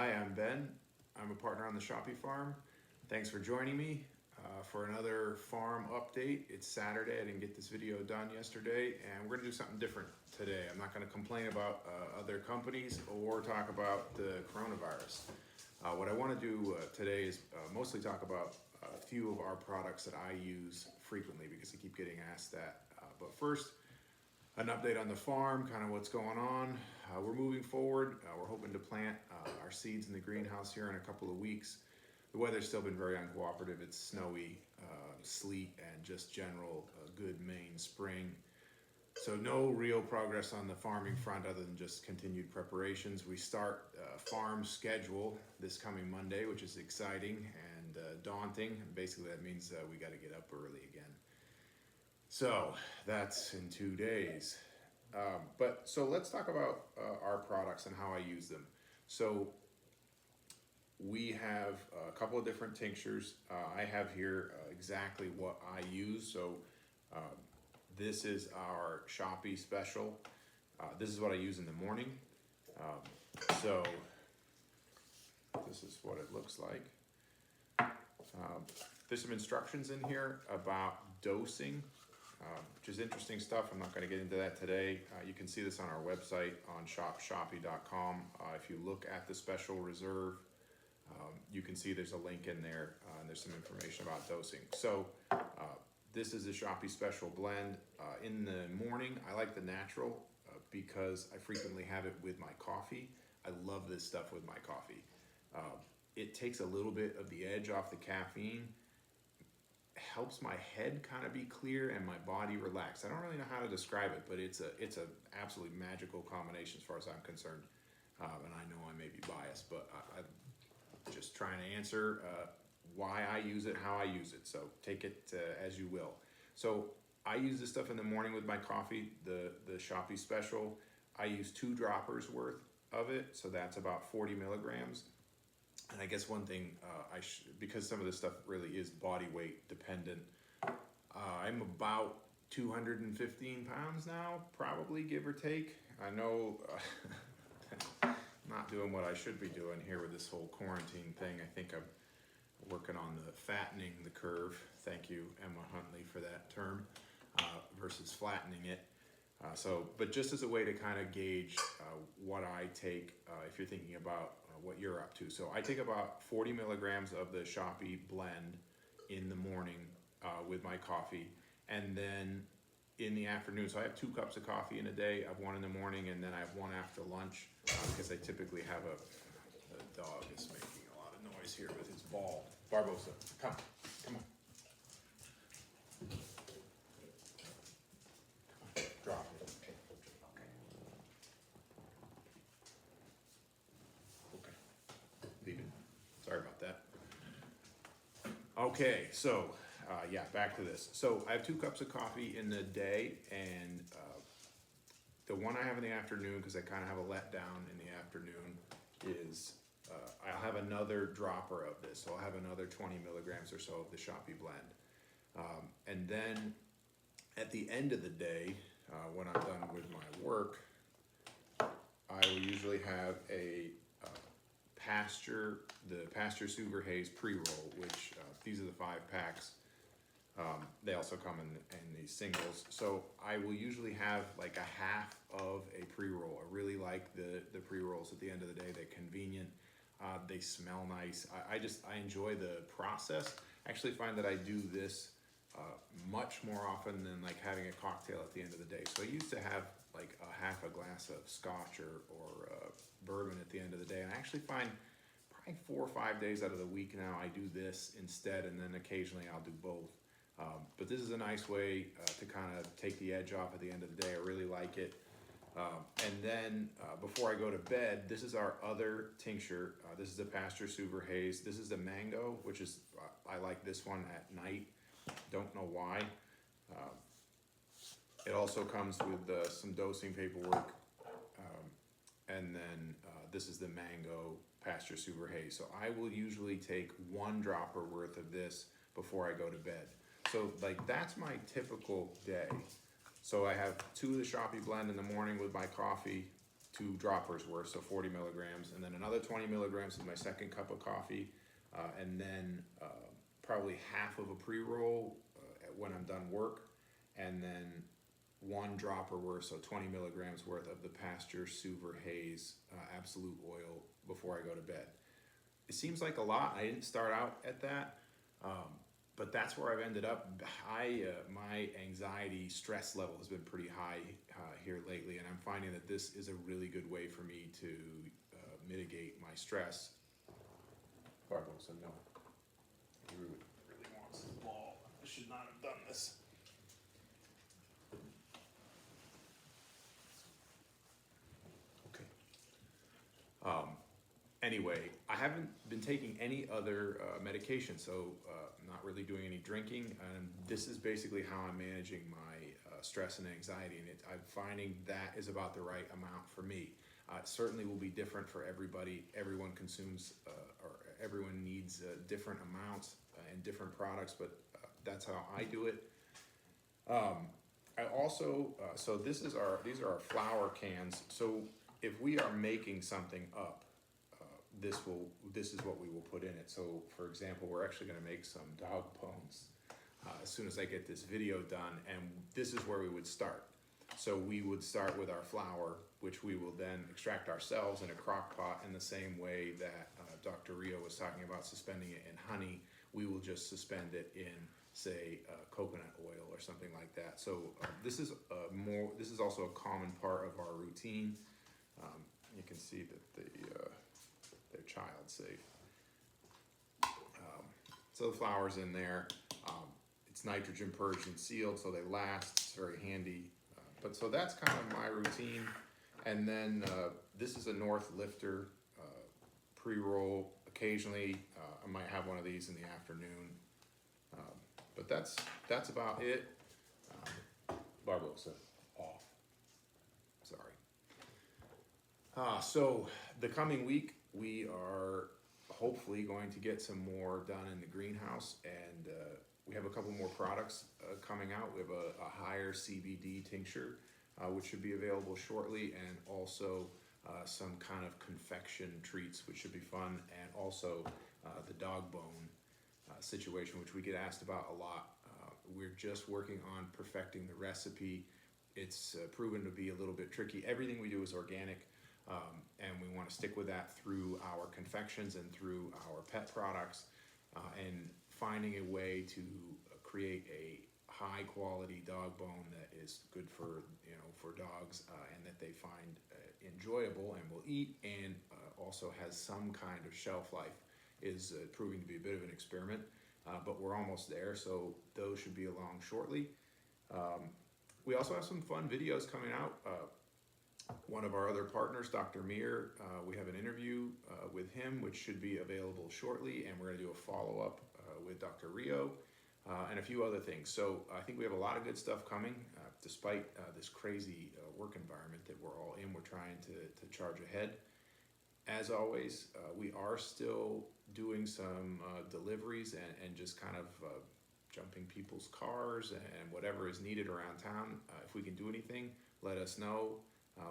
Hi, I'm Ben. I'm a partner on the Schoppee Farm. Thanks for joining me for another farm update. It's Saturday. I didn't get this video done yesterday, and we're gonna do something different today. I'm not gonna complain about other companies or talk about the coronavirus. What I wanna do today is mostly talk about a few of our products that I use frequently because I keep getting asked that. But first, an update on the farm, kind of what's going on. We're moving forward. We're hoping to plant our seeds in the greenhouse here in a couple of weeks. The weather's still been very uncooperative. It's snowy, sleet, and just general good Maine spring. So no real progress on the farming front other than just continued preparations. We start farm schedule this coming Monday, which is exciting and daunting. Basically that means we got to get up early again. So that's in 2 days. So let's talk about our products and how I use them. So we have a couple of different tinctures. I have here exactly what I use. So this is our Schoppee special. This is what I use in the morning. So this is what it looks like. There's some instructions in here about dosing. Which is interesting stuff. I'm not going to get into that today. You can see this on our website on shopshoppee.com. If you look at the special reserve, you can see there's a link in there and there's some information about dosing. So this is a Schoppee special blend. In the morning, I like the natural because I frequently have it with my coffee. I love this stuff with my coffee. It takes a little bit of the edge off the caffeine, helps my head kind of be clear and my body relax. I don't really know how to describe it, but it's a absolutely magical combination as far as I'm concerned. And I know I may be biased, but I'm just trying to answer why I use it, how I use it. So take it as you will. So I use this stuff in the morning with my coffee, the Schoppee special. I use 2 droppers worth of it, so that's about 40 milligrams. And I guess one thing, because some of this stuff really is body weight dependent, I'm about 215 pounds now, probably, give or take. I know I'm not doing what I should be doing here with this whole quarantine thing. I think I'm working on the fattening the curve. Thank you, Emma Huntley, for that term, versus flattening it. But just as a way to kind of gauge what I take, if you're thinking about what you're up to. So I take about 40 milligrams of the Schoppee blend in the morning with my coffee. And then in the afternoon, so I have 2 cups of coffee in a day. I have 1 in the morning and then I have 1 after lunch because I typically have the dog is making a lot of noise here with his ball. Barbosa, come on. Drop it. Leave it. Sorry about that. Okay, so yeah, back to this. So I have 2 cups of coffee in the day, and the one I have in the afternoon, because I kind of have a letdown in the afternoon, is I'll have another dropper of this. So I'll have another 20 milligrams or so of the Schoppee blend. And then at the end of the day, when I'm done with my work, I will usually have the Pasture Sugar Haze pre-roll, which these are the 5 packs. They also come in these singles. So I will usually have like a half of a pre-roll. I really like the pre-rolls at the end of the day. They're convenient. They smell nice. I enjoy the process. I actually find that I do this much more often than like having a cocktail at the end of the day. So I used to have like a half a glass of scotch or bourbon at the end of the day. And I actually find probably 4 or 5 days out of the week now I do this instead, and then occasionally I'll do both. But this is a nice way to kind of take the edge off at the end of the day. I really like it. And then before I go to bed, this is our other tincture. This is the Pasture Sugar Haze. This is the mango, which is, I like this one at night. Don't know why. It also comes with some dosing paperwork. And then this is the mango Pasture Sugar Haze. So I will usually take 1 dropper worth of this before I go to bed. So like that's my typical day. So I have 2 of the Schoppee blend in the morning with my coffee, droppers worth, so 40 milligrams, and then another 20 milligrams in my second cup of coffee, and then probably half of a pre-roll when I'm done work, and then one dropper worth, so 20 milligrams worth of the Pasture Suver Haze Absolute Oil before I go to bed. It seems like a lot. I didn't start out at that, but that's where I've ended up. My anxiety, stress level has been pretty high here lately, and I'm finding that this is a really good way for me to mitigate my stress. Barbosa, no. He really wants the ball. I should not have done this. Anyway, I haven't been taking any other medication, so not really doing any drinking, and this is basically how I'm managing my stress and anxiety, and I'm finding that is about the right amount for me. It certainly will be different for everybody. Everyone consumes, or everyone needs different amounts and different products, but that's how I do it. I also, so these are our flour cans. So if we are making something up, this is what we will put in it. So for example, we're actually going to make some dog bones as soon as I get this video done, and this is where we would start. So we would start with our flour, which we will then extract ourselves in a crock pot in the same way that Dr. Rio was talking about suspending it in honey. We will just suspend it in, say, coconut oil or something like that. So this is also a common part of our routine. You can see that they're child safe. So the flour's in there. It's nitrogen purged and sealed, so they last. It's very handy. But so that's kind of my routine. And then this is a North Lifter pre-roll. Occasionally, I might have one of these in the afternoon. But that's about it. Barbosa, off. Sorry. So the coming week, we are hopefully going to get some more done in the greenhouse, and we have a couple more products coming out. We have a higher CBD tincture, which should be available shortly, and also some kind of confection treats, which should be fun, and also the dog bone situation, which we get asked about a lot. We're just working on perfecting the recipe. It's proven to be a little bit tricky. Everything we do is organic. And we want to stick with that through our confections and through our pet products, and finding a way to create a high quality dog bone that is good for dogs, and that they find enjoyable and will eat, and also has some kind of shelf life, is proving to be a bit of an experiment, but we're almost there, so those should be along shortly. We also have some fun videos coming out. One of our other partners, Dr. Mir, we have an interview with him, which should be available shortly, and we're going to do a follow-up with Dr. Rio, and a few other things. So I think we have a lot of good stuff coming, despite this crazy work environment that we're all in. We're trying to charge ahead. As always, we are still doing some deliveries and just kind of jumping people's cars and whatever is needed around town. If we can do anything, let us know.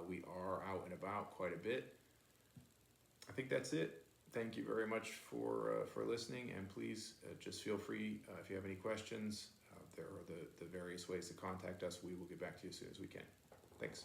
We are out and about quite a bit. I think that's it. Thank you very much for listening, and please just feel free if you have any questions. There are the various ways to contact us. We will get back to you as soon as we can. Thanks.